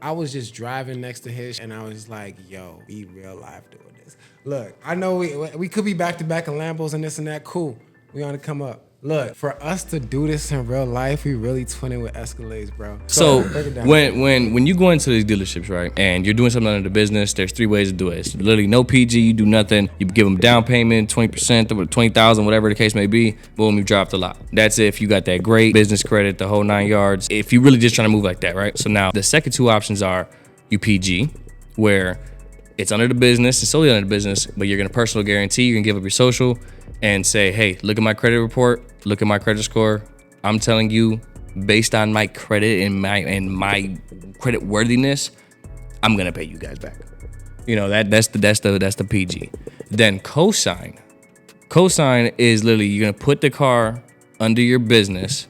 I was just driving next to his, and I was like, "Yo, we real life doing this." Look, I know we could be back to back in Lambos and this and that. Cool, we on to come up. Look, for us to do this in real life, we really twinning with Escalades, bro. So when you go into these dealerships, right, and you're doing something under the business, there's 3 ways to do it. It's literally no PG, you do nothing. You give them down payment, 20%, or 20,000, whatever the case may be. Boom, you drop the lot. That's if you got that great business credit, the whole 9 yards. If you're really just trying to move like that, right? So now the second 2 options are you PG, where it's under the business, it's solely under the business, but you're gonna personal guarantee, you're gonna give up your social and say, hey, look at my credit report, look at my credit score. I'm telling you, based on my credit and my credit worthiness, I'm gonna pay you guys back. You know, that's the PG. Then cosign. Cosign is literally you're gonna put the car under your business,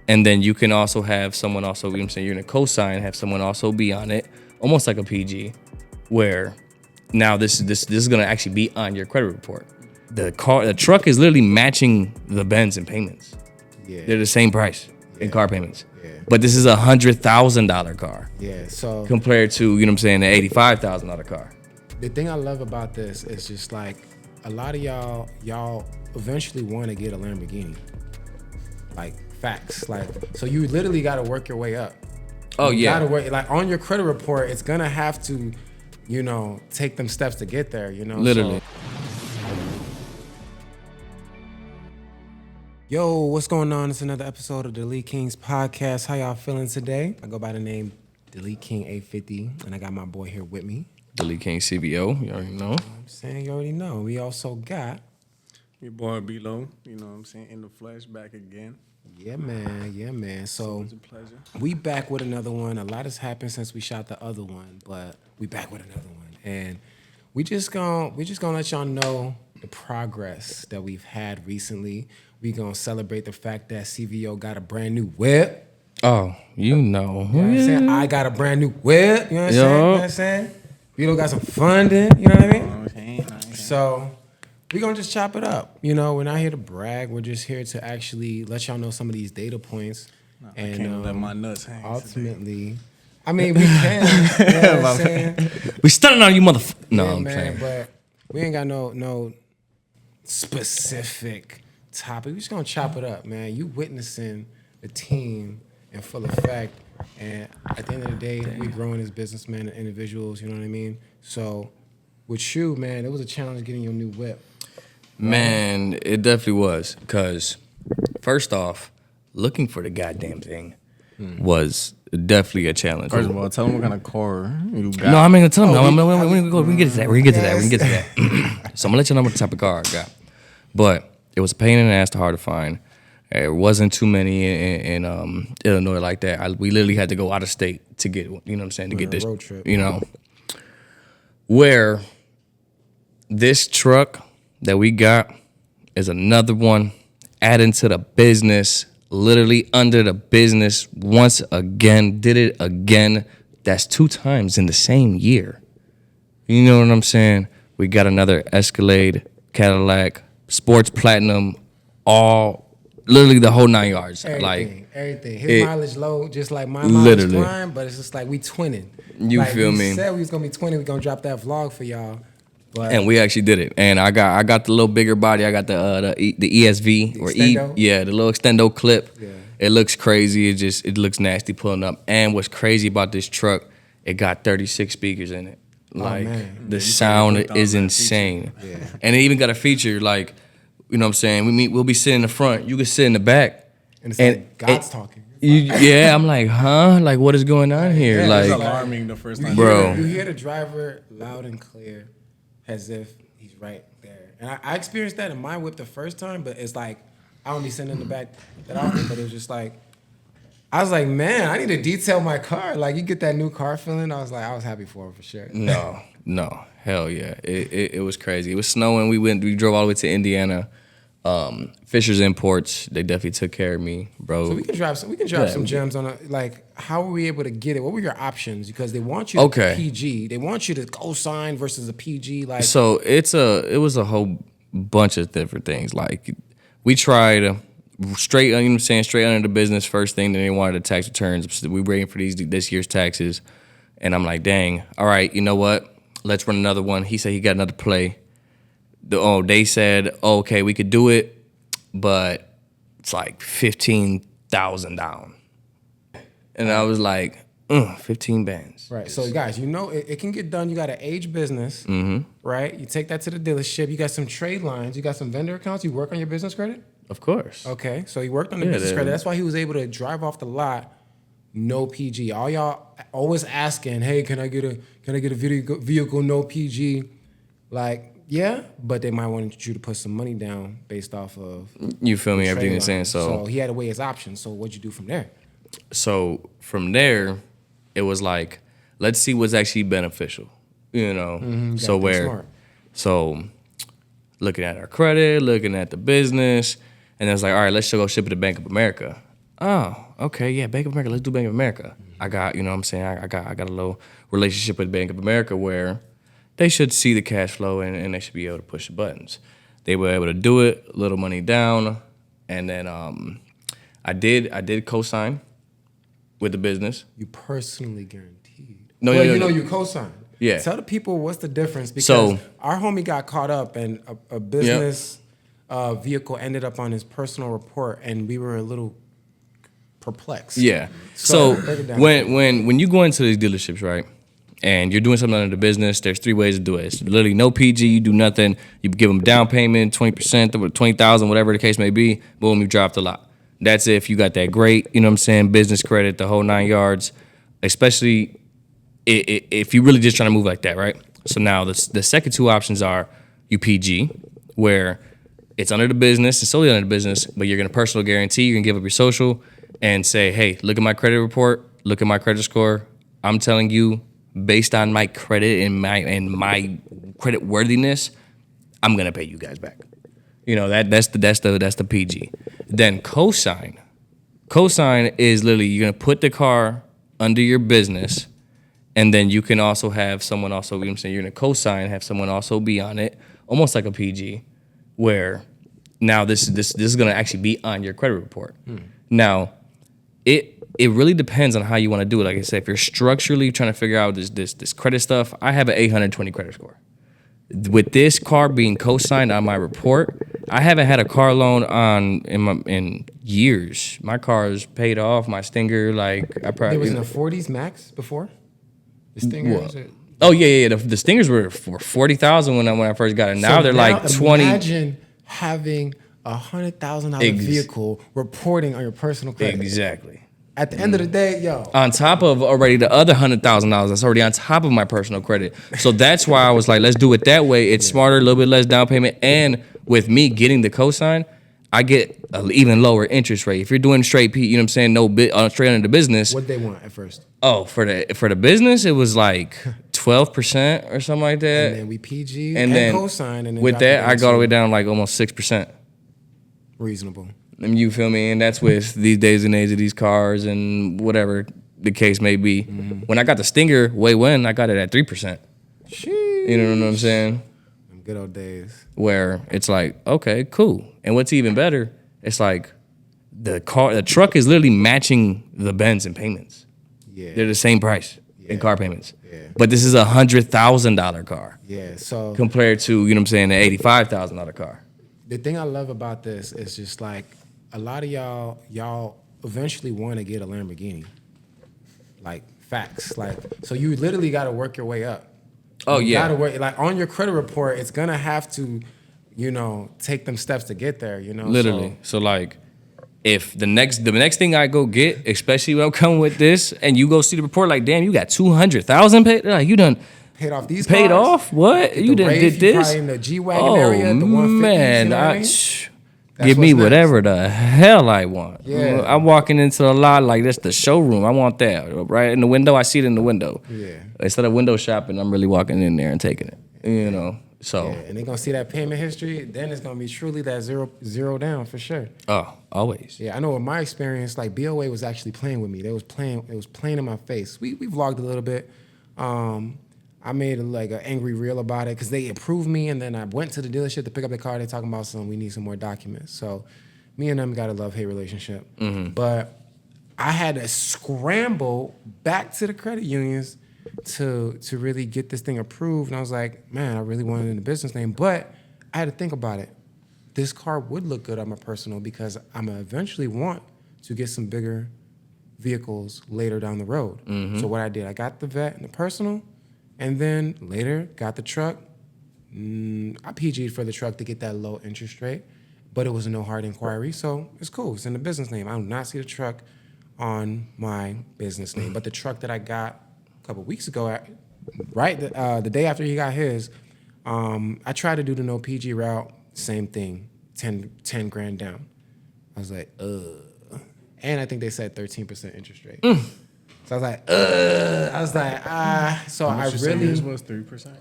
and then you can also have someone also, you know what I'm saying, you're gonna cosign, have someone also be on it, almost like a PG, where now this is gonna actually be on your credit report. The truck is literally matching the Benz in payments. Yeah. They're the same price in car payments. Yeah. But this is a $100,000 car. Yeah. So compared to, you know what I'm saying, the $85,000 car. The thing I love about this is just like a lot of y'all eventually want to get a Lamborghini. Like facts. Like so you literally gotta work your way up. Oh you yeah. Gotta work like on your credit report, it's gonna have to, you know, take them steps to get there, you know. Literally. So, yo, what's going on? It's another episode of Deletekings Podcast. How y'all feeling today? I go by the name Deleteking 850, and I got my boy here with me. Deleteking CBO, you already know. I'm saying you already know. We also got your boy B-Lo, you know what I'm saying, in the flesh, back again. Yeah, man. So it's a pleasure. We back with another one. A lot has happened since we shot the other one, but we back with another one, and we just gonna let y'all know the progress that we've had recently. We gonna celebrate the fact that CVO got a brand new whip. Oh, you know. You know what I'm saying? I got a brand new whip. You know what I'm saying? Vito got some funding. You know what I mean? So we gonna just chop it up. You know, we're not here to brag. We're just here to actually let y'all know some of these data points. No, and I can't let my nuts hang. Ultimately, today. I mean, we can. You know what I'm saying? We stunning on you, motherfucker. No, yeah, I'm man, playing. But we ain't got no specific topic. We just gonna chop it up, man. You witnessing the team in full effect, and at the end of the day, we growing as businessmen and individuals. You know what I mean? So, with you, man, it was a challenge getting your new whip. Man, it definitely was. Cause first off, looking for the goddamn thing was definitely a challenge. First of all, tell them what kind of car you got. No, I'm not gonna tell them. We can get to that. We can get to that. So I'm gonna let you know what type of car I got. But it was a pain in the ass, hard to find. There wasn't too many in Illinois like that. We literally had to go out of state to get, you know what I'm saying, to get this road trip. You know, where this truck that we got is another one adding to the business, literally under the business once again, did it again. That's 2 times in the same year. You know what I'm saying? We got another Escalade, Cadillac, Sports Platinum, all literally the whole 9 yards. Everything. His mileage low, just like my mileage prime, but it's just like we twinning. You feel me? We said we was gonna be 20. We gonna drop that vlog for y'all. But and we actually did it. And I got the little bigger body. I got the ESV or extendo? The little extendo clip. Yeah. It looks crazy. It looks nasty pulling up. And what's crazy about this truck, it got 36 speakers in it. Like the sound is insane. Yeah. And it even got a feature like, you know what I'm saying? We'll be sitting in the front. You can sit in the back. And it's like God's talking. I'm like, huh? Like, what is going on here? Yeah, like, it's alarming the first time. Bro. You hear the driver loud and clear as if he's right there. And I experienced that in my whip the first time, but it's like, I don't be sitting in the back that often, but it was just like, I was like, man, I need to detail my car. Like, you get that new car feeling. I was happy for him for sure. No, hell yeah. It was crazy. It was snowing. We drove all the way to Indiana. Fisher's Imports, they definitely took care of me, bro. So we can drop some gems on like, how were we able to get it? What were your options? Because they want you to PG. They want you to co-sign versus a PG. Like, so it was a whole bunch of different things. Like, we tried straight, you know what I'm saying, straight under the business first thing. Then they wanted the tax returns. We were waiting for this year's taxes. And I'm like, dang, all right, you know what? Let's run another one. He said he got another play. They said, okay, we could do it, but it's like 15,000 down. And I was like, 15 bands. Right. So guys, it can get done. You got an age business, right? You take that to the dealership. You got some trade lines. You got some vendor accounts. You work on your business credit? Of course. Okay. So he worked on the business credit. That's why he was able to drive off the lot, no PG. All y'all always asking, hey, can I get a vehicle, no PG? Like, yeah, but they might want you to put some money down based off of you feel me? Everything you're saying. So he had to weigh his options. So what'd you do from there? So from there, it was like, let's see what's actually beneficial, So looking at our credit, looking at the business, and it was like, all right, let's go ship it to Bank of America. Oh, okay, yeah, Bank of America. Let's do Bank of America. I got, I got a little relationship with Bank of America where they should see the cash flow and they should be able to push the buttons. They were able to do it, a little money down, and then I did co-sign with the business. You personally guaranteed. No, you co-signed. Yeah. Tell the people what's the difference, because our homie got caught up and a business vehicle ended up on his personal report, and we were a little perplexed. Yeah. So when you go into these dealerships, right, and you're doing something under the business, there's three ways to do it. It's literally no PG, you do nothing. You give them down payment, 20%, or 20,000, whatever the case may be. Boom, you drop the lot. That's if you got that great, business credit, the whole 9 yards, especially if you're really just trying to move like that, right? So now the second two options are UPG, where it's under the business, it's solely under the business, but you're going to personal guarantee, you're going to give up your social and say, hey, look at my credit report, look at my credit score. I'm telling you, based on my credit and my credit worthiness, I'm going to pay you guys back. That's the PG. Then cosign. Cosign is literally you're gonna put the car under your business, and then you can also have someone also. You're gonna cosign, have someone also be on it, almost like a PG, where now this is gonna actually be on your credit report. Now, it really depends on how you want to do it. Like I said, if you're structurally trying to figure out this credit stuff, I have an 820 credit score. With this car being co-signed on my report, I haven't had a car loan in years. My car is paid off. My Stinger, like I probably it was in the 40s max before. The Stinger. Oh yeah. The Stingers were for 40,000 when I first got it. Now they're like 20. Imagine having $100,000 vehicle reporting on your personal credit. Exactly. At the end of the day, yo. On top of already the other $100,000 that's already on top of my personal credit. So that's why I was like, let's do it that way. It's smarter, a little bit less down payment. And with me getting the cosign, I get an even lower interest rate. If you're doing straight P, no straight under the business. What they want at first? Oh, for the business, it was like 12% or something like that. And then we PG and then cosign. And then with that, I got all the way down like almost 6%. Reasonable. And you feel me? And that's with these days and age of these cars and whatever the case may be. Mm-hmm. When I got the Stinger, I got it at 3%. Sheesh. You know what I'm saying? Them good old days. Where it's like, okay, cool. And what's even better, it's like the truck is literally matching the Benz in payments. Yeah. They're the same price in car payments. Yeah. But this is a $100,000 car. Yeah. So compared to, the $85,000 car. The thing I love about this is just like, a lot of y'all eventually want to get a Lamborghini. Like, facts. Like, so you literally got to work your way up. Oh, you yeah. Gotta work, like, on your credit report, it's going to have to, take them steps to get there, Literally. So like, if the next thing I go get, especially when I'm coming with this, and you go see the report, like, damn, you got 200,000 paid? Like, you done paid off these paid cars? Off? What? You done did this? Probably in the G-Wagon area, the 150s, man, That's give me next. whatever the hell I want. Yeah. I'm walking into the lot like this the showroom. I want that. Right in the window, I see it in the window. Yeah. Instead of window shopping, I'm really walking in there and taking it. So. Yeah, and they're gonna see that payment history, then it's gonna be truly that zero down for sure. Oh, always. Yeah, I know in my experience, like BOA was actually playing with me. It was playing in my face. We vlogged a little bit. I made an angry reel about it because they approved me, and then I went to the dealership to pick up the car. They're talking about we need some more documents. So me and them got a love-hate relationship. Mm-hmm. But I had to scramble back to the credit unions to really get this thing approved. And I was like, man, I really wanted it in the business name, but I had to think about it. This car would look good on my personal because I'm gonna eventually want to get some bigger vehicles later down the road. So what I did, I got the Vet and the personal, and then later got the truck. I PG'd for the truck to get that low interest rate, but it was a no hard inquiry, so it's cool. It's in the business name. I do not see the truck on my business name, but the truck that I got a couple weeks ago, the day after he got his, I tried to do the no PG route. Same thing, 10 grand down. I was like, ugh. And I think they said 13% interest rate. So I was like, so I really. Yours was 3%.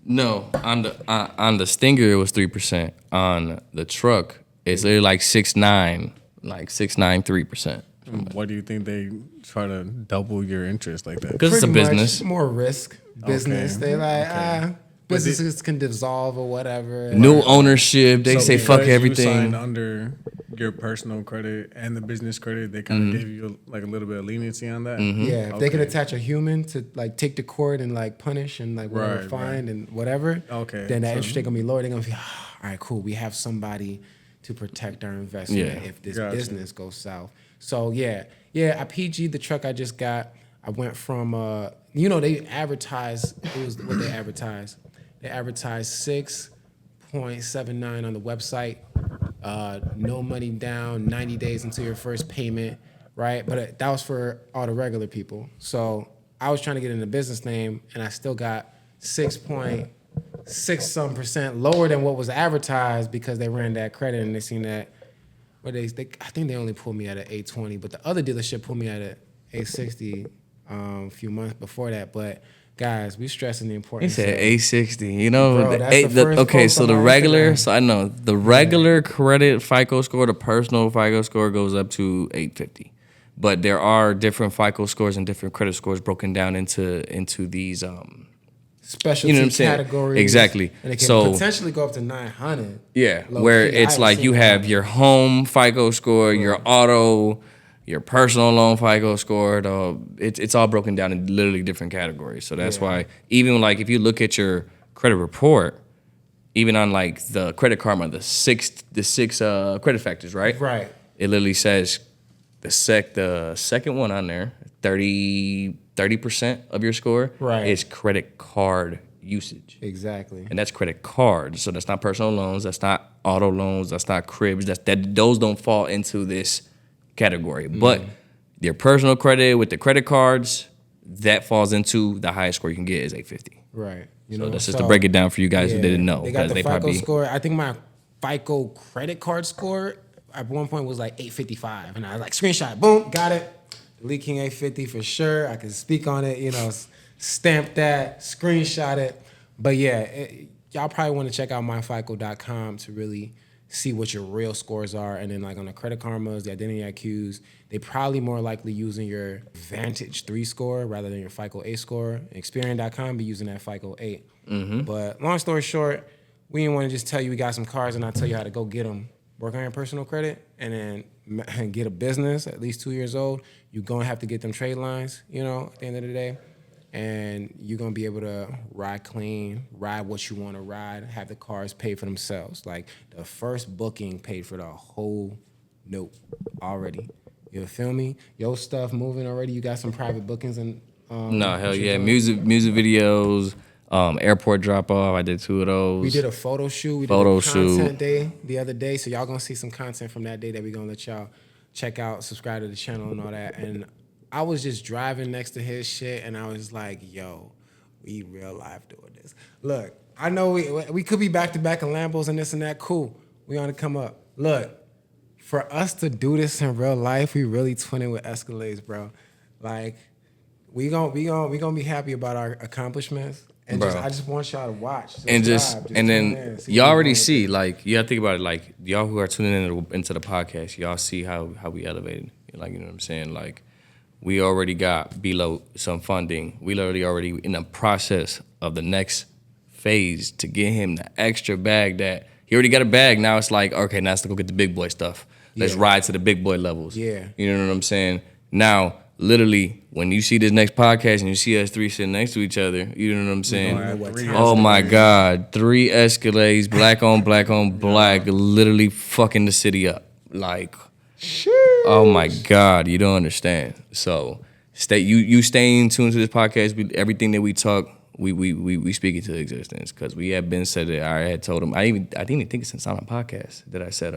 No, on the Stinger it was 3%. On the truck, it's literally like 6.9, like 6.93%. Why do you think they try to double your interest like that? Because it's a Pretty much business. more risk business. Okay. They like businesses can dissolve or whatever. New ownership. They So say fuck because you everything. signed under your personal credit and the business credit, they kind of gave you like a little bit of leniency on that. Yeah, if they could Okay. attach a human to like take to court and like punish and like whatever Right, fine and whatever, Okay, then that so- interest rate gonna be lower. They're gonna be, all right, cool. We have somebody to protect our investment Yeah. if this Gotcha. business goes south. So yeah, I PG'd the truck I just got. I went from they advertised, it was what they advertised. They advertised 6.79 on the website. No money down, 90 days until your first payment, right? But that was for all the regular people. So I was trying to get in the business name, and I still got 6.6% lower than what was advertised because they ran that credit and they seen that. But I think they only pulled me at an 820, but the other dealership pulled me at an 860 a few months before that. But guys, we stressing the He importance. said of- 860. You know, Bro, that's the first okay, post so on the my regular, Instagram. so I know the regular credit FICO score, the personal FICO score goes up to 850. But there are different FICO scores and different credit scores broken down into these specialty you know what I'm saying? categories. Exactly. And it can So- potentially go up to 900. Yeah, Low where key, I it's haven't like seen you that have one. your home FICO score, your auto, your personal loan FICO score. It's all broken down in literally different categories. So that's Yeah. why even like if you look at your credit report, even on like the Credit Karma, the six credit factors, right? Right. It literally says the second one on there, 30% of your score Right. is credit card usage. Exactly. And that's credit cards. So that's not personal loans. That's not auto loans. That's not cribs. Those don't fall into this category. But your personal credit with the credit cards, that falls into the highest score you can get is 850. Right. So that's just to break it down for you guys who didn't know. They got the They FICO probably score. I think my FICO credit card score at one point was like 855. And I was like, screenshot, boom, got it. Delete King 850 for sure. I can speak on it, stamp that, screenshot it. But yeah, y'all probably want to check out myfico.com to really see what your real scores are. And then like on the Credit Karmas, the Identity IQs, they probably more likely using your Vantage 3 score rather than your FICO 8 score. Experian.com be using that FICO 8. But long story short, we didn't want to just tell you we got some cars and not tell you how to go get them. Work on your personal credit and then get a business at least 2 years old. You're going to have to get them trade lines, at the end of the day. And you're going to be able to ride clean, ride what you want to ride, have the cars pay for themselves. Like the first booking paid for the whole note already. You feel me? Your stuff moving already. You got some private bookings and no, hell what you yeah. doing? Music videos, airport drop off. I did 2 of those. We did a photo shoot. We Photo did a content shoot. day the other day. So y'all gonna see some content from that day that we're gonna let y'all check out, subscribe to the channel and all that. And I was just driving next to his shit and I was like, yo, we real life doing this. Look, I know we could be back to back in Lambos and this and that. Cool. We on to come up. Look, for us to do this in real life, we really twinning with Escalades, bro. Like, we gonna be happy about our accomplishments. And Bro. I just want y'all to watch. And subscribe, and tune then in, see y'all what we already doing. see, like, you gotta think about it, like, y'all who are tuning into the podcast, y'all see how we elevated. Like, you know what I'm saying? Like, we already got below some funding. We already in the process of the next phase to get him the extra bag that he already got a bag. Now it's like, okay, now let's go get the big boy stuff. Let's Yeah. ride to the big boy levels. Yeah. You know what I'm saying? Now, literally, when you see this next podcast and you see us three sitting next to each other, you know what I'm saying? Oh my God, 3 Escalades, black on black, literally fucking the city up. Like, oh my God, you don't understand. So you staying tuned to this podcast. Everything that we talk, we speak it to existence because we have been said it. I had told him. I didn't even think it's on a podcast that I said.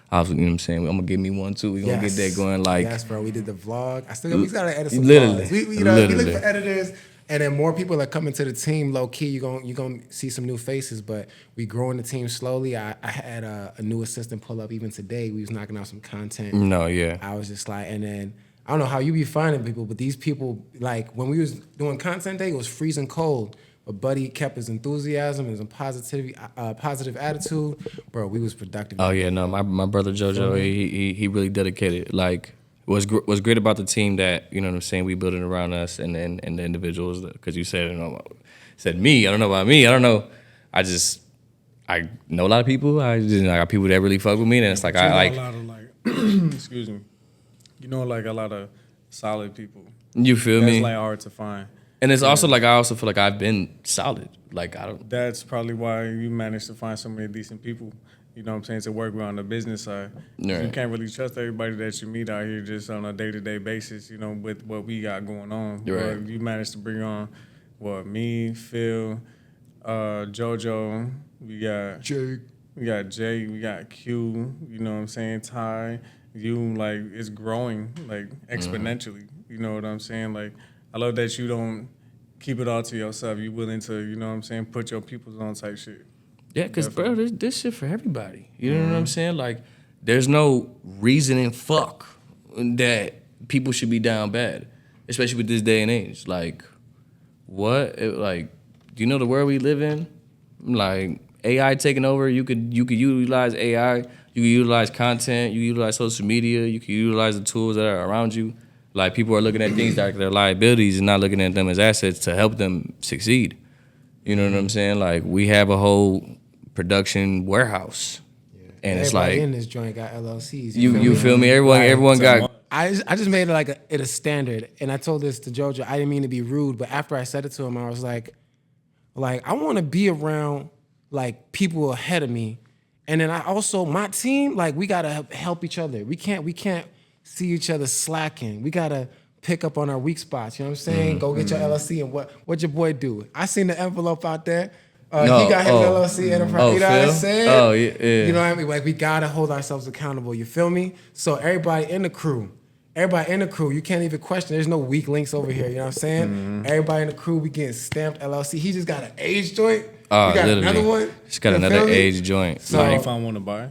I was, you know what I'm saying? I'm gonna give me one too. We gonna get that going. Like, yes, bro. We did the vlog. We gotta edit some literally, vlogs. We look for editors, and then more people are coming to the team. Low key, you gonna see some new faces. But we growing the team slowly. I had a new assistant pull up even today. We was knocking out some content. No, yeah. I was just like, and then I don't know how you be finding people, but these people, like when we was doing content day, it was freezing cold. But Buddy kept his enthusiasm and his positive attitude. Bro, we was productive. Oh yeah, no, my brother JoJo, he really dedicated. Like, what's great about the team that, you know what I'm saying, we built it around us and the individuals. Because you said, said me. I don't know about me. I don't know. I know a lot of people. I got people that really fuck with me, and it's like a lot of excuse me. You know, like a lot of solid people. You feel me? That's like hard to find. And it's also like I also feel like I've been solid. Like I don't. That's probably why you managed to find so many decent people. You know what I'm saying, to work around the business side. Right. You can't really trust everybody that you meet out here just on a day-to-day basis. You know, with what we got going on. Right. You managed to bring on me, Phil, JoJo. We got Jake. We got Jay. We got Q. You know what I'm saying, Ty. You, like, it's growing like exponentially. You know what I'm saying, like. I love that you don't keep it all to yourself. You willing to, you know what I'm saying, put your peoples on type shit. Yeah, because, bro, this shit for everybody. You know what I'm saying? Like, there's no reason in fuck that people should be down bad, especially with this day and age. Like, what? Do you know the world we live in? Like, AI taking over, you could utilize AI. You could utilize content. You could utilize social media. You could utilize the tools that are around you. Like, people are looking at things like their liabilities and not looking at them as assets to help them succeed. You know what I'm saying? Like, we have a whole production warehouse. Yeah. And it's like, in this joint got LLCs. You feel me? Everyone got. I just made it like a standard. And I told this to JoJo. I didn't mean to be rude, but after I said it to him, I was like I want to be around like people ahead of me. And then I also, my team, like, we got to help each other. We can't see each other slacking. We gotta pick up on our weak spots. You know what I'm saying? Go get your LLC and what your boy do? I seen the envelope out there. He got his LLC enterprise. You know what I'm saying? Oh yeah. You know what I mean? Like, we gotta hold ourselves accountable. You feel me? So everybody in the crew, you can't even question. There's no weak links over here. You know what I'm saying? Everybody in the crew, we getting stamped LLC. He just got an age joint. We got literally. another one. Just got another age joint. So if I want to buy,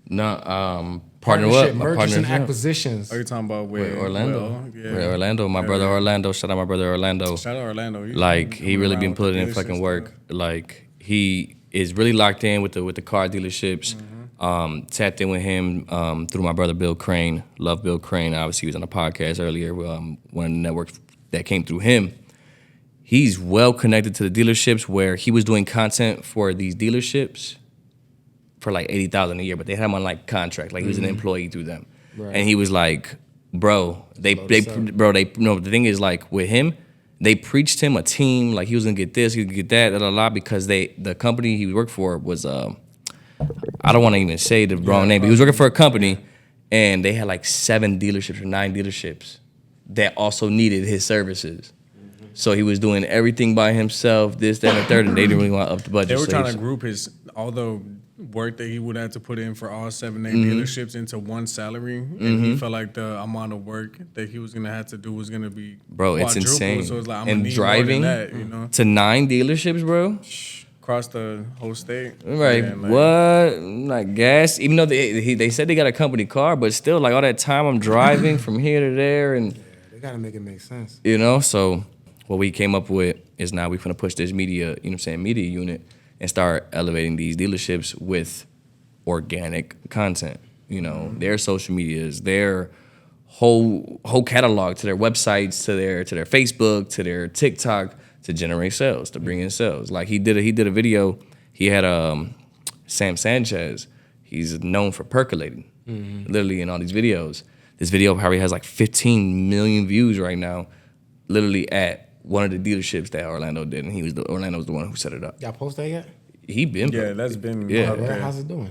no, partnership, mergers partners and acquisitions. Are you talking about with Orlando? Yeah. With Orlando, my brother Orlando. Shout out my brother Orlando. Shout out Orlando. Like, he really been putting in fucking work. Like, he is really locked in with the car dealerships. Tapped in with him through my brother Bill Crane. Love Bill Crane. Obviously, he was on a podcast earlier. One of the networks that came through him. He's well connected to the dealerships where he was doing content for these dealerships for like $80,000 a year, but they had him on like contract, like he was an employee through them. Right. And he was like, bro, the thing is, like, with him, they preached him a team, like he was gonna get this, he was gonna get that, because the company he worked for was I don't want to even say the wrong name, but he was working for a company, and they had like 7 dealerships or 9 dealerships that also needed his services. So he was doing everything by himself, this, that, and the third, and they didn't really want to up the budget. They were trying to group all the work that he would have to put in for all 7 dealerships into one salary, and he felt like the amount of work that he was gonna have to do was gonna be it's insane. So it's like, I'm and gonna need driving more than that, you know? to 9 dealerships, bro. Across the whole state. Right. Man, what? Like, gas? Even though they said they got a company car, but still, like, all that time I'm driving from here to there, and they gotta make it make sense. You know, so what we came up with is now we're gonna push this media, you know what I'm saying, media unit, and start elevating these dealerships with organic content. You know, their social medias, their whole catalog, to their websites, to their Facebook, to their TikTok, to generate sales, to bring in sales. Like, he did a video. He had Sam Sanchez. He's known for percolating, literally, in all these videos. This video probably has like 15 million views right now, literally at one of the dealerships that Orlando did, and Orlando was the one who set it up. Y'all post that yet? He been That's been How's it doing?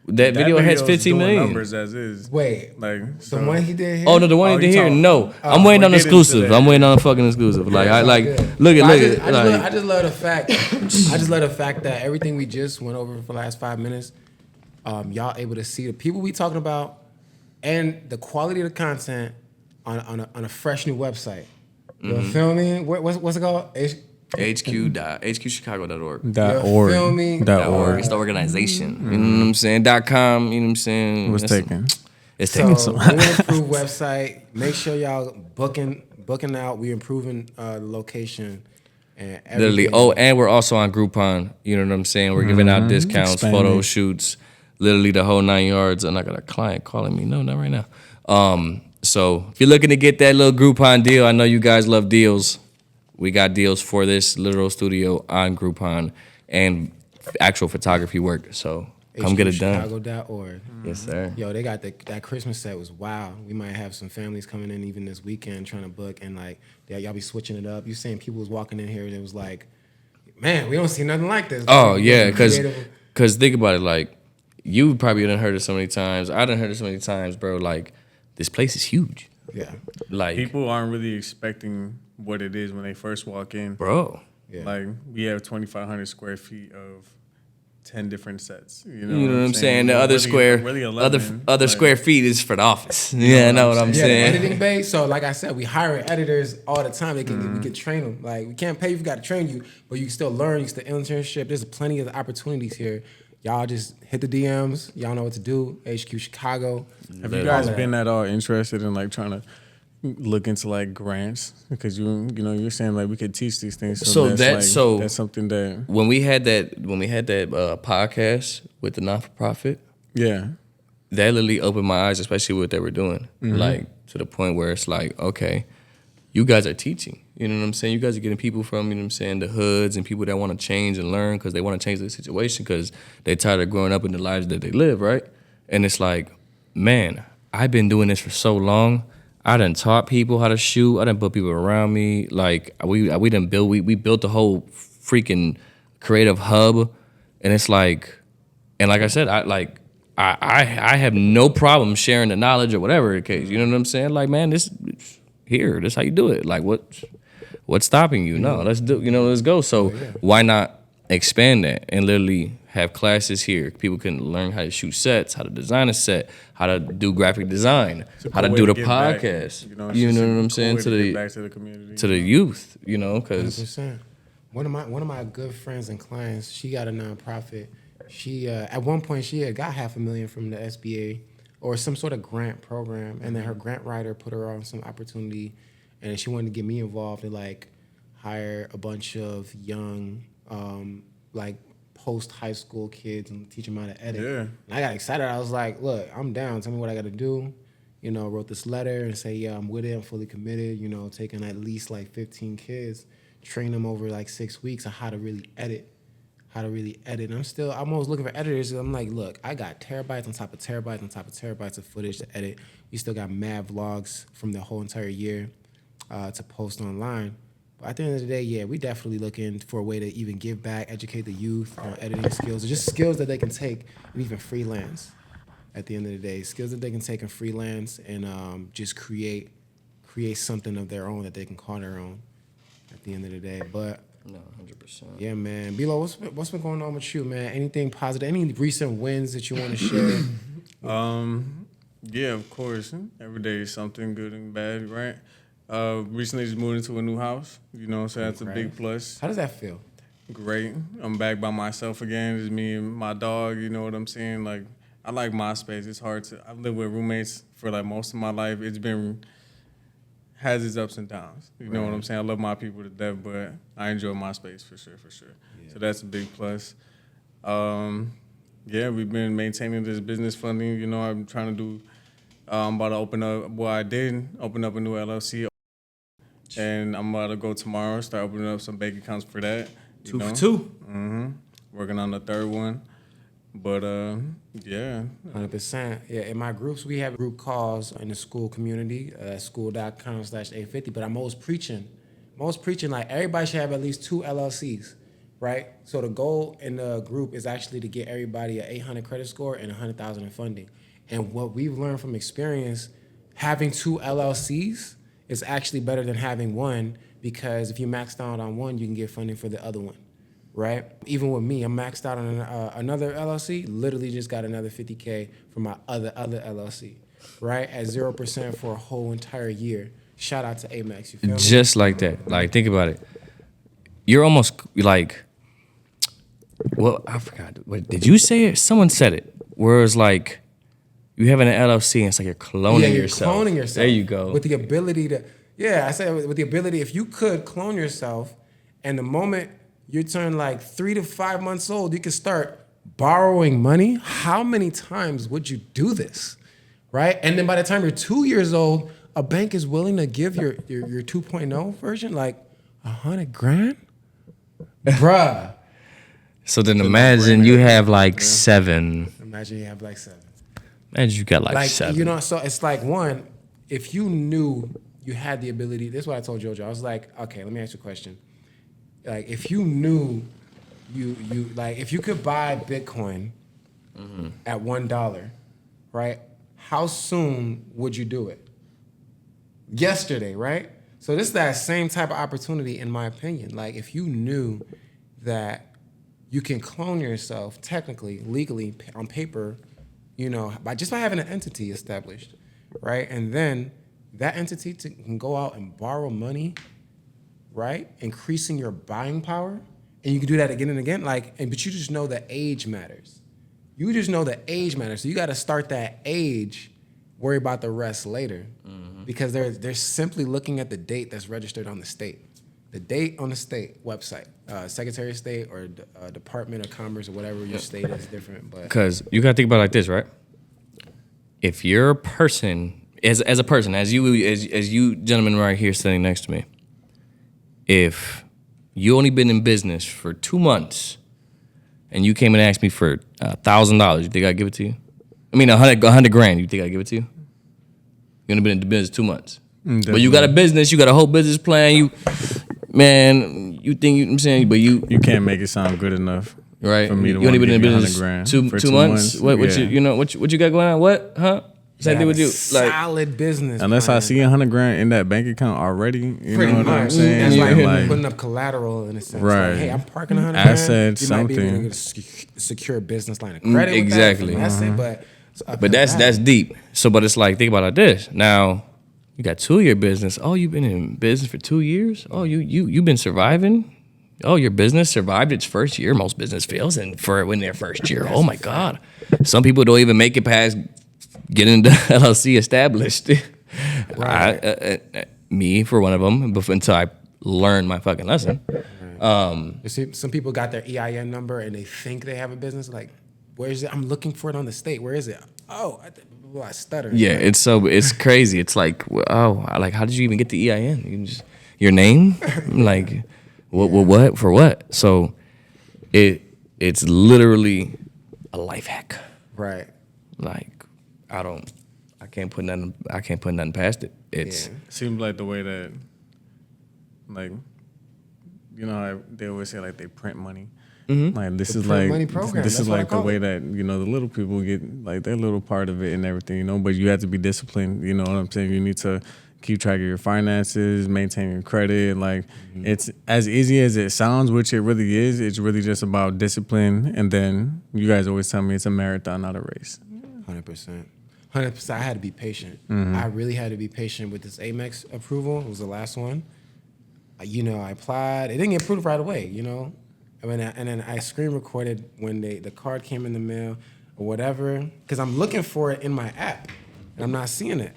That video has video's 15 doing million. numbers as is. Wait, Like the one he did here? Oh no, the one Oh, he did you here. talking- No, I'm waiting on we're the getting to exclusive. that. I'm waiting on a fucking exclusive. Like I like Good. look at But look at like. I just love the fact. I just love the fact that everything we just went over for the last 5 minutes, y'all able to see the people we talking about and the quality of the content on a fresh new website. You feel me? What's it called? HQ.hqchicago.org. .org. Feel me? .org. It's the organization. You know what I'm saying? .com. You know what I'm saying? What's That's- taken? It's So taken. new improved website. Make sure y'all booking out. We improving the location and Literally. everything. Oh, and we're also on Groupon. You know what I'm saying? We're giving out discounts, Expanding. photo shoots, literally the whole 9 yards. And I got a client calling me. No, not right now. So if you're looking to get that little Groupon deal, I know you guys love deals. We got deals for this literal studio on Groupon and actual photography work. So come get it done. HQChicago.org. Yes, sir. Yo, they got that Christmas set was wild. We might have some families coming in even this weekend trying to book, and like y'all be switching it up. You saying people was walking in here and it was like, man, we don't see nothing like this. Oh Like, yeah, creative. cause think about it. Like you probably done heard it so many times. I done heard it so many times, bro. Like this place is huge. Yeah, Like People aren't really expecting what it is when they first walk in. bro. yeah. Like we have 2,500 square feet of 10 different sets. You know, You know what I'm saying? The Well, other really- square, really 11, other like- square feet is for the office. Yeah, I know what I'm Yeah, the saying. editing bay. So, like I said, we hire editors all the time. We can train them. Like we can't pay you, we got to train you, but you can still learn. You can still internship. There's plenty of opportunities here. Y'all just hit the DMs. Y'all know what to do. HQ Chicago. Have you guys been at all interested in like trying to look into like grants? Because you're saying like we could teach these things. So that's something that When we had that podcast with the non-for-profit, yeah. that literally opened my eyes, especially what they were doing. Like to the point where it's like, okay, you guys are teaching. You know what I'm saying? You guys are getting people from, you know what I'm saying, the hoods and people that want to change and learn because they want to change their situation because they're tired of growing up in the lives that they live, right? And it's like, man, I've been doing this for so long. I done taught people how to shoot. I done put people around me. Like we built the whole freaking creative hub, and it's like, and like I said, I have no problem sharing the knowledge or whatever the case. You know what I'm saying? Like, man, this how you do it. Like, what's stopping you? No, let's go. So why not expand that and literally have classes here? People can learn how to shoot sets, how to design a set, how to do graphic design, how to Cool way do the give back. podcast. It's You just know a what I'm cool saying? way To give back to the community. the youth, you know, because 100%. One of my good friends and clients, she got a nonprofit. She at one point she had got $500,000 from the SBA or some sort of grant program, and then her grant writer put her on some opportunity, and she wanted to get me involved and like hire a bunch of young like post high school kids and teach them how to edit. Yeah. And I got excited. I was like, look, I'm down. Tell me what I got to do. You know, wrote this letter and say, yeah, I'm with it. I'm fully committed. You know, taking at least like 15 kids, train them over like 6 weeks on how to really edit. And I'm always looking for editors. I'm like, look, I got terabytes on top of terabytes on top of terabytes of footage to edit. We still got mad vlogs from the whole entire year to post online. But at the end of the day, yeah, we definitely looking for a way to even give back, educate the youth on editing skills, or just skills that they can take and even freelance. At the end of the day, skills that they can take and freelance and just create something of their own that they can call their own. At the end of the day, but no, 100%. yeah, man. Bilo, what's been going on with you, man? Anything positive? Any recent wins that you want to share? Yeah, of course. Every day is something good and bad, right? Recently just moved into a new house. You know, so that's a big plus. How does that feel? Great. I'm back by myself again. It's me and my dog. You know what I'm saying? Like, I like my space. It's hard to. I've lived with roommates for like most of my life. Has its ups and downs. You know what I'm saying? I love my people to death, but I enjoy my space for sure. Yeah. So that's a big plus. Yeah, we've been maintaining this business funding. You know, I'm trying to do. I'm about to open up. Well, I did open up a new LLC, and I'm about to go tomorrow. Start opening up some bank accounts for that. Two for two. Working on the third one. But yeah. 100%. Yeah, in my groups, we have group calls in the school community, school.com/850, but I'm always preaching, like everybody should have at least 2 LLCs, right? So the goal in the group is actually to get everybody an 800 credit score and 100,000 in funding. And what we've learned from experience, having 2 LLCs is actually better than having one, because if you maxed out on one, you can get funding for the other one. Right? Even with me, I'm maxed out on another LLC, literally just got another 50K from my other LLC, right? At 0% for a whole entire year. Shout out to Amex, you feel me? Just like that. Like, think about it. You're almost like, well, I forgot. What, did you say it? Someone said it. Where it's like, you have an LLC and it's like you're cloning yourself. Cloning yourself. There you go. With the ability to, I said with the ability, if you could clone yourself, and the moment you turn like 3 to 5 months old, you can start borrowing money. How many times would you do this, right? And then by the time you're 2 years old, a bank is willing to give your 2.0 version like $100,000, bruh. So then imagine you have like 7. Imagine you have like 7. Imagine you got like 7. You know, so it's like, one, if you knew you had the ability, this is what I told JoJo. I was like, okay, let me ask you a question. Like, if you knew you like, if you could buy Bitcoin at $1, right? How soon would you do it? Yesterday, right? So this is that same type of opportunity, in my opinion. Like, if you knew that you can clone yourself technically, legally, on paper, you know, by having an entity established, right? And then that entity can go out and borrow money, right? Increasing your buying power. And you can do that again and again. But you just know that age matters. You just know that age matters. So you got to start that age, worry about the rest later. Mm-hmm. Because they're simply looking at the date that's registered on the state. The date on the state website. Secretary of State or Department of Commerce or whatever your state is different. Because you got to think about it like this, right? If you're a person, as a person, as you gentlemen right here sitting next to me, if you only been in business for 2 months and you came and asked me for $1,000, you think I'd give it to you? I mean, $100,000, you think I'd give it to you? You only been in the business 2 months. Definitely. But you got a business, you got a whole business plan, you think, you know what I'm saying? But you can't make it sound good enough. Right. For me to you only been in $100,000 business two months? What you got going on? What? Huh? Same thing with you. Like, solid business. Unless plan. I see $100,000 in that bank account already, you Pretty know what much. I'm saying? That's like putting up collateral in a sense. Right. Like, hey, I'm parking $100,000. Assets, you something. Might be able to secure a business line of credit. Exactly. With that, that's it. But that's deep. So, but it's like, think about it like this. Now, you got 2-year business. Oh, you've been in business for 2 years. Oh, you've been surviving. Oh, your business survived its first year. Most business fails in their first year. Oh my God. Some people don't even make it past getting the LLC established. Right. Me, for one of them, until I learned my fucking lesson. Right. You see, some people got their EIN number and they think they have a business. Like, where is it? I'm looking for it on the state. Where is it? Oh, I stutter. Yeah, it's crazy. It's like, like, how did you even get the EIN? You just, your name? Like, what for what? So it's literally a life hack. Right. Like, I can't put nothing past it. It's seems like the way that, like, you know how they always say like they print money. Mm-hmm. Like this is like money program. This That's is what I like the call way it. that, you know, the little people get like their little part of it and everything, you know. But you have to be disciplined. You know what I'm saying? You need to keep track of your finances, maintain your credit. Like it's as easy as it sounds, which it really is. It's really just about discipline. And then you guys always tell me it's a marathon, not a race. 100%. 100%. I had to be patient. Mm-hmm. I really had to be patient with this Amex approval. It was the last one. You know, I applied. It didn't get approved right away, you know. And then I screen recorded when the card came in the mail or whatever, because I'm looking for it in my app and I'm not seeing it.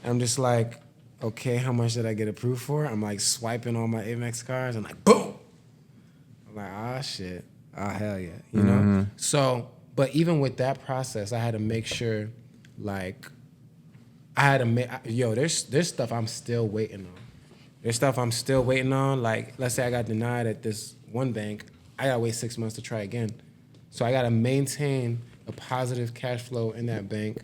And I'm just like, okay, how much did I get approved for? I'm like swiping all my Amex cards. I'm like, boom. I'm like, ah, shit. Ah, hell yeah. You know? So, but even with that process, I had to make sure, like, there's stuff I'm still waiting on. There's stuff I'm still waiting on. Like, let's say I got denied at this one bank. I gotta wait 6 months to try again. So I got to maintain a positive cash flow in that bank,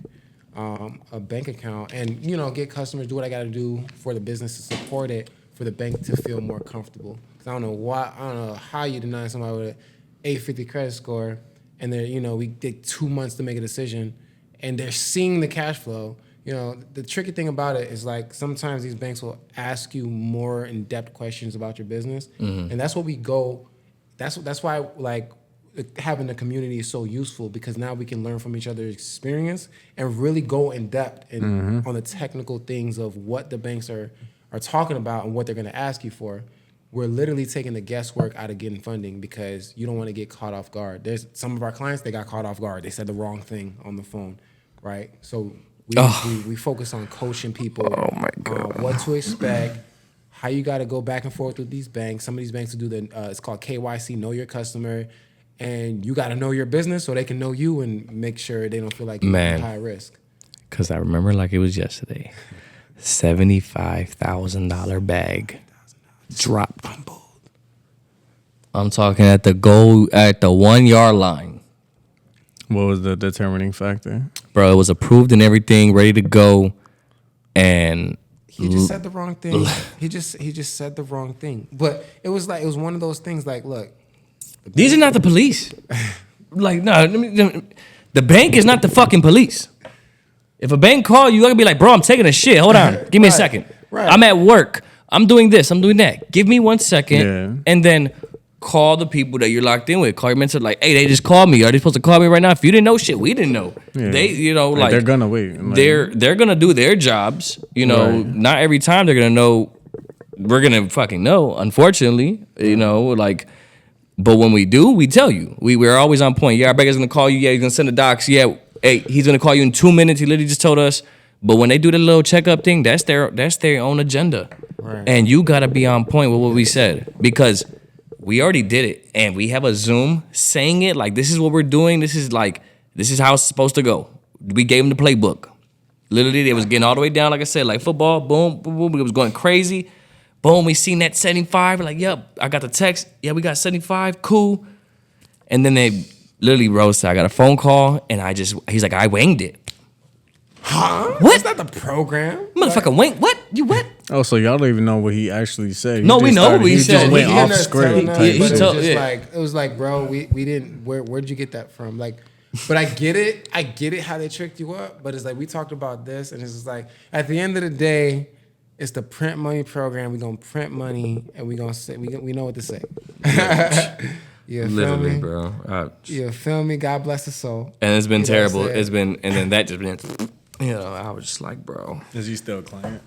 a bank account, and get customers, do what I got to do for the business to support it, for the bank to feel more comfortable. Because I don't know how you deny somebody with an 850 credit score, and they're we take 2 months to make a decision, and they're seeing the cash flow. The tricky thing about it is like sometimes these banks will ask you more in-depth questions about your business, and that's what we go. That's why like having a community is so useful, because now we can learn from each other's experience and really go in depth on the technical things of what the banks are talking about and what they're going to ask you for. We're literally taking the guesswork out of getting funding, because you don't want to get caught off guard. There's some of our clients, they got caught off guard. They said the wrong thing on the phone, right? So we focus on coaching people, what to expect, how you got to go back and forth with these banks. Some of these banks will do it's called KYC, know your customer, and you got to know your business so they can know you and make sure they don't feel like you're high risk. Because I remember like it was yesterday, $75,000 bag dropped. I'm talking at the 1 yard line. What was the determining factor? Bro, it was approved and everything, ready to go, and he just said the wrong thing. He just said the wrong thing. But it was one of those things like, look, these are not the police. Like, no, the bank is not the fucking police. If a bank call you, I can be like, bro, I'm taking a shit. Hold on, give me a second. Right. I'm at work. I'm doing this. I'm doing that. Give me 1 second, and then call the people that you're locked in with. Call your mentor, like, hey, they just called me. Are they supposed to call me right now? If you didn't know shit, we didn't know. Yeah. They, like they're gonna wait. Like, they're gonna do their jobs. Right. Not every time they're gonna know. We're gonna fucking know. Unfortunately, like. But when we do, we tell you. We're always on point. Yeah, our banker's gonna call you. Yeah, he's gonna send the docs. Yeah, hey, he's gonna call you in 2 minutes. He literally just told us. But when they do the little checkup thing, that's their own agenda. Right. And you gotta be on point with what we said, because we already did it, and we have a Zoom saying it like, this is what we're doing. This is how it's supposed to go. We gave them the playbook. Literally, they was getting all the way down, like I said, like football. Boom, boom, boom. It was going crazy. Boom, we seen that 75. We're like, yep, I got the text. Yeah, we got 75. Cool. And then they literally roasted. I got a phone call, and he's like, I winged it. Huh? What? That's not the program. Motherfucker, wing? What? You what? Oh, so y'all don't even know what he actually said. No, we know what he said. Just went He off ended up script. telling us, type but shit. it was like, bro, we didn't. Where'd you get that from? Like, but I get it. I get it how they tricked you up. But it's like we talked about this, and it's just like at the end of the day, it's the print money program. We're gonna print money, and we gonna say we know what to say. You feel Literally, me? bro. You feel me? God bless his soul. And it's been terrible. That's it. It's been, and then that just been, I was just like, bro. Is he still a client?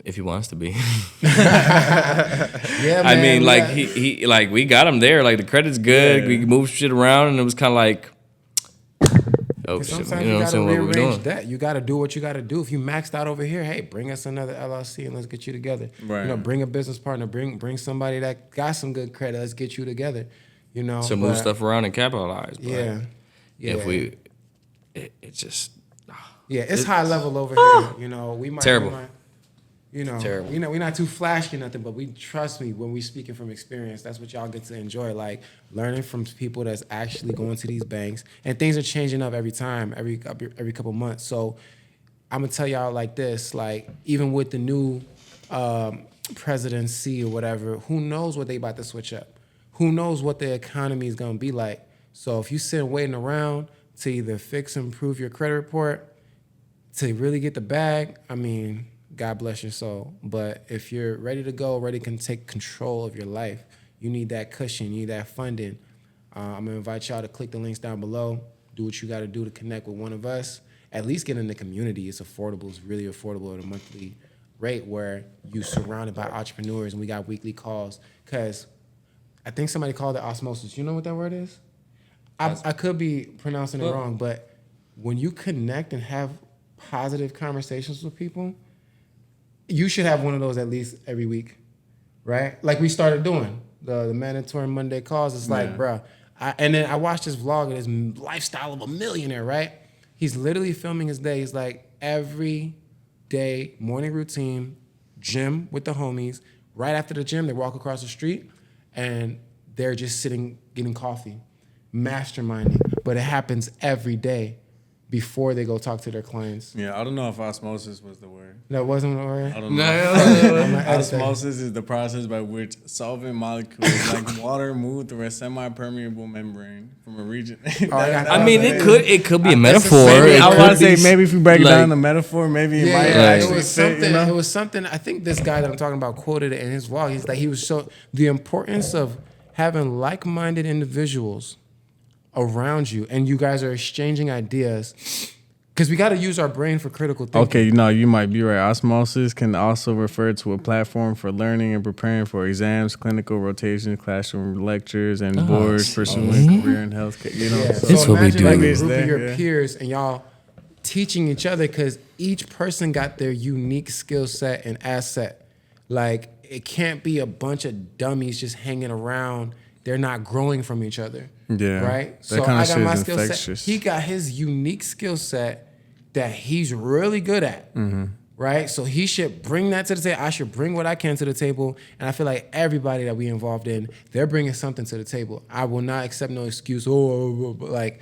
If he wants to be. Yeah, man. I mean, like he like we got him there. Like the credit's good. Yeah. We moved shit around, and it was kind of like, oh shit. Sometimes You know what I'm saying? What we rearrange doing? that. You got to do what you got to do. If you maxed out over here, hey, bring us another LLC and let's get you together. Right. Bring a business partner. Bring somebody that got some good credit. Let's get you together. To move stuff around and capitalize. But Yeah. If we, it just. Yeah, it's high level over here. We might. Terrible. Terrible. We're not too flashy or nothing, but we trust me when we speaking from experience. That's what y'all get to enjoy, like learning from people that's actually going to these banks. And things are changing up every time, every couple months. So I'm gonna tell y'all like this, like even with the new presidency or whatever, who knows what they about to switch up? Who knows what the economy is gonna be like? So if you sit waiting around to either fix and improve your credit report, to really get the bag, I mean, God bless your soul. But if you're ready to go, ready to take control of your life, you need that cushion, you need that funding. I'm gonna invite y'all to click the links down below, do what you gotta do to connect with one of us. At least get in the community. It's affordable, it's really affordable at a monthly rate where you're surrounded by entrepreneurs and we got weekly calls. Cause I think somebody called it osmosis. You know what that word is? I could be pronouncing it wrong, but when you connect and have positive conversations with people, you should have one of those at least every week, right? Like we started doing the mandatory Monday calls. It's like, bruh. And then I watched this vlog of this lifestyle of a millionaire, right? He's literally filming his day. He's like every day, morning routine, gym with the homies. Right after the gym, they walk across the street and they're just sitting, getting coffee. masterminding, but it happens every day before they go talk to their clients. Yeah, I don't know if osmosis was the word. That wasn't the word? I don't know. Osmosis is the process by which solvent molecules like water move through a semi-permeable membrane from a region. I mean, it could be a metaphor. I want to say maybe if you break down the metaphor, maybe it might actually it was fit, something. you know? It was something. I think this guy that I'm talking about quoted it in his vlog. He's like, he was so the importance of having like-minded individuals around you, and you guys are exchanging ideas. Because we got to use our brain for critical thinking. Okay, no, you might be right. Osmosis can also refer to a platform for learning and preparing for exams, clinical rotations, classroom lectures, and boards pursuing career in healthcare. You know, Yeah. so That's what we imagine do. like a Maybe it's group of there, your yeah. peers and y'all teaching each other because each person got their unique skill set and asset. Like, it can't be a bunch of dummies just hanging around. They're not growing from each other. Yeah, Right? that So kinda I shit got my is skill set. infectious. He got his unique skill set that he's really good at. Mm-hmm. Right? So he should bring that to the table. I should bring what I can to the table. And I feel like everybody that we involved in, they're bringing something to the table. I will not accept no excuse. Like,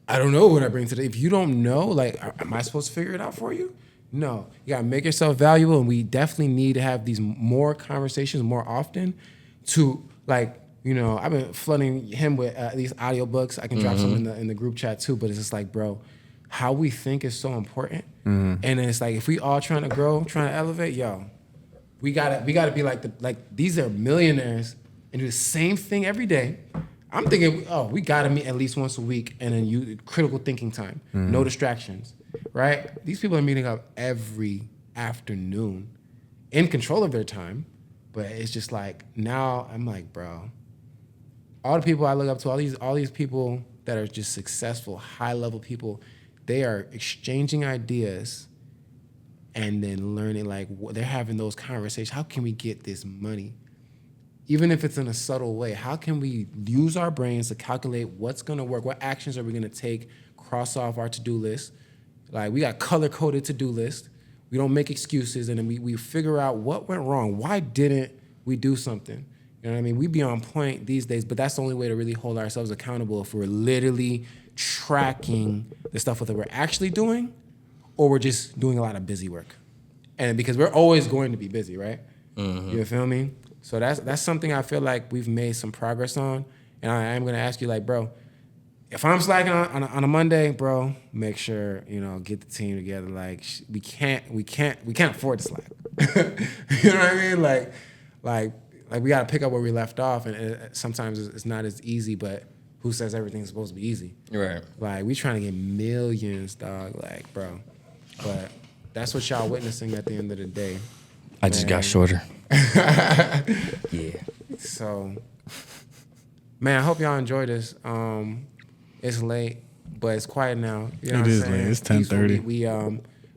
I don't know what I bring to the. If you don't know, like, am I supposed to figure it out for you? No. You gotta make yourself valuable, and we definitely need to have these more conversations more often. To like, you know, I've been flooding him with these audiobooks. I can drop some in the group chat too. But it's just like, bro, how we think is so important. And then it's like, if we all trying to grow, trying to elevate, yo, we gotta be like these are millionaires and do the same thing every day. I'm thinking, we gotta meet at least once a week, and then critical thinking time, no distractions, right? These people are meeting up every afternoon, in control of their time, but it's just like, now I'm like, bro, all the people I look up to, all these people that are just successful, high level people, they are exchanging ideas and then learning, like, they're having those conversations. How can we get this money? Even if it's in a subtle way, how can we use our brains to calculate what's gonna work? What actions are we gonna take? Cross off our to-do list. Like, we got color-coded to-do list. We don't make excuses, and then we figure out what went wrong. Why didn't we do something? You know what I mean? We be on point these days, but that's the only way to really hold ourselves accountable, if we're literally tracking the stuff that we're actually doing, or we're just doing a lot of busy work. And because we're always going to be busy, right? You feel me? So that's something I feel like we've made some progress on. And I am gonna ask you, like, bro, if I'm slacking on a Monday, bro, make sure, you know, get the team together. Like, we can't afford to slack. You know what I mean? Like we gotta pick up where we left off, and sometimes it's not as easy. But who says everything's supposed to be easy? Right. Like, we trying to get millions, dog. Like, bro. But that's what y'all witnessing at the end of the day. I just got shorter. Yeah. So, man, I hope y'all enjoy this. It's late, but it's quiet now. You know It what is I'm saying? late. It's 10:30. We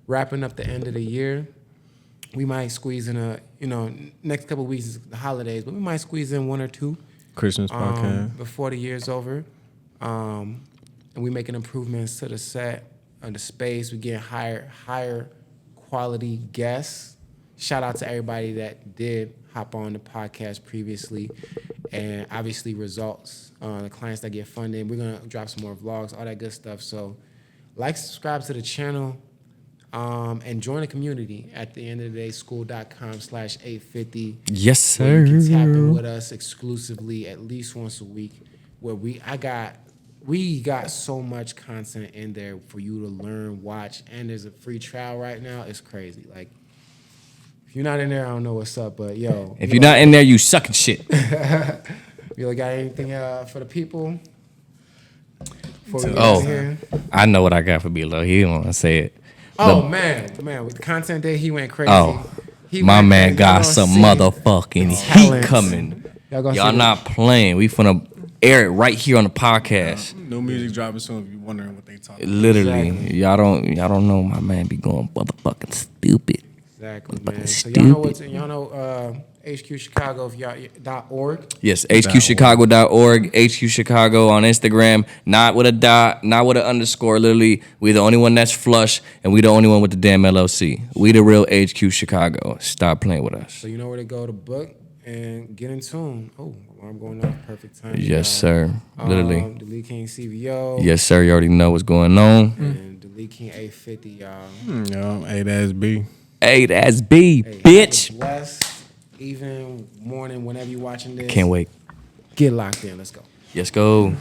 wrapping up the end of the year. We might squeeze in next couple of weeks is the holidays, but we might squeeze in one or two Christmas podcast. before the year's over. And we making improvements to the set, the space. We getting higher quality guests. Shout out to everybody that did hop on the podcast previously, and obviously results, the clients that get funded. We're gonna drop some more vlogs, all that good stuff. So, like, subscribe to the channel, and join the community. At the end of the day, school.com/850. Yes, Where you can tap in sir. with us exclusively at least once a week. Where we got so much content in there for you to learn, watch, and there's a free trial right now. It's crazy. Like, if you're not in there, I don't know what's up, but yo. If you're not in there, you sucking shit. You got anything for the people? Before we get Oh. out of here? I know what I got for B-Lo. He don't want to say it. Oh, man, with content day, he went crazy. Oh, He my went man crazy. got Y'all some see motherfucking heat talents. coming. Y'all Y'all not playing. We finna air it right here on the podcast. No music dropping soon if you're wondering what they talking about. Literally, Exactly. y'all don't know my man be going motherfucking stupid. Exactly, Fucking man. So stupid. y'all know HQ Chicago if y'all .org. Yes, HQChicago.org, HQ Chicago on Instagram, not with a dot, not with an underscore. Literally, we the only one that's flush, and we the only one with the damn LLC. We the real HQ Chicago. Stop playing with us. So you know where to go to book and get in tune. Oh, alarm going off. Perfect time. Yes, sir. Literally. Deleteking CVO. Yes, sir. You already know what's going on. And Deleteking 850, y'all. Yo, A that's B. Hey, that's B, Hey, bitch. have a blessed evening, morning, whenever you're watching this. Can't wait. Get locked in. Let's go. Let's go.